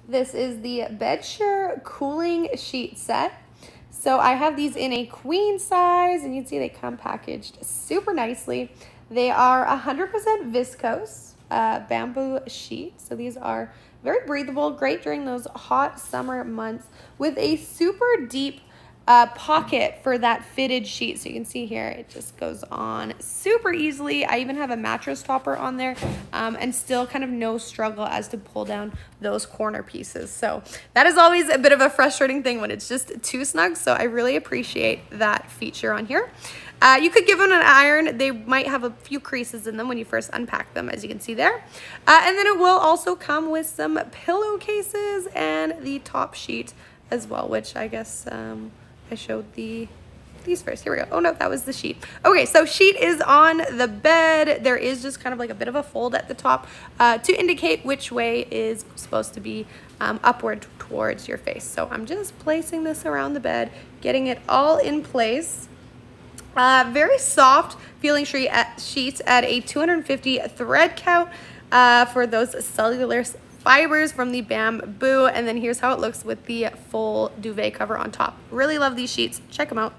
This is the Bedsure cooling sheet set. So I have these in a queen size, and you can see they come packaged super nicely. They are 100% viscose bamboo sheet. So these are very breathable, great during those hot summer months, with a super deep pocket for that fitted sheet. So you can see here, it just goes on super easily. I even have a mattress topper on there, and still kind of no struggle as to pull down those corner pieces. So that is always a bit of a frustrating thing when it's just too snug. So I really appreciate that feature on here. You could give them an iron. They might have a few creases in them when you first unpack them, as you can see there. And then it will also come with some pillowcases and the top sheet as well, which I guess I showed these first. Here we go. Oh no, that was the sheet. Okay, so sheet is on the bed. There is just kind of like a bit of a fold at the top to indicate which way is supposed to be upward towards your face. So I'm just placing this around the bed, getting it all in place. Very soft feeling sheets at a 250 thread count for those cellular fibers from the bamboo. And then here's how it looks with the full duvet cover on top. Really love these sheets. Check them out.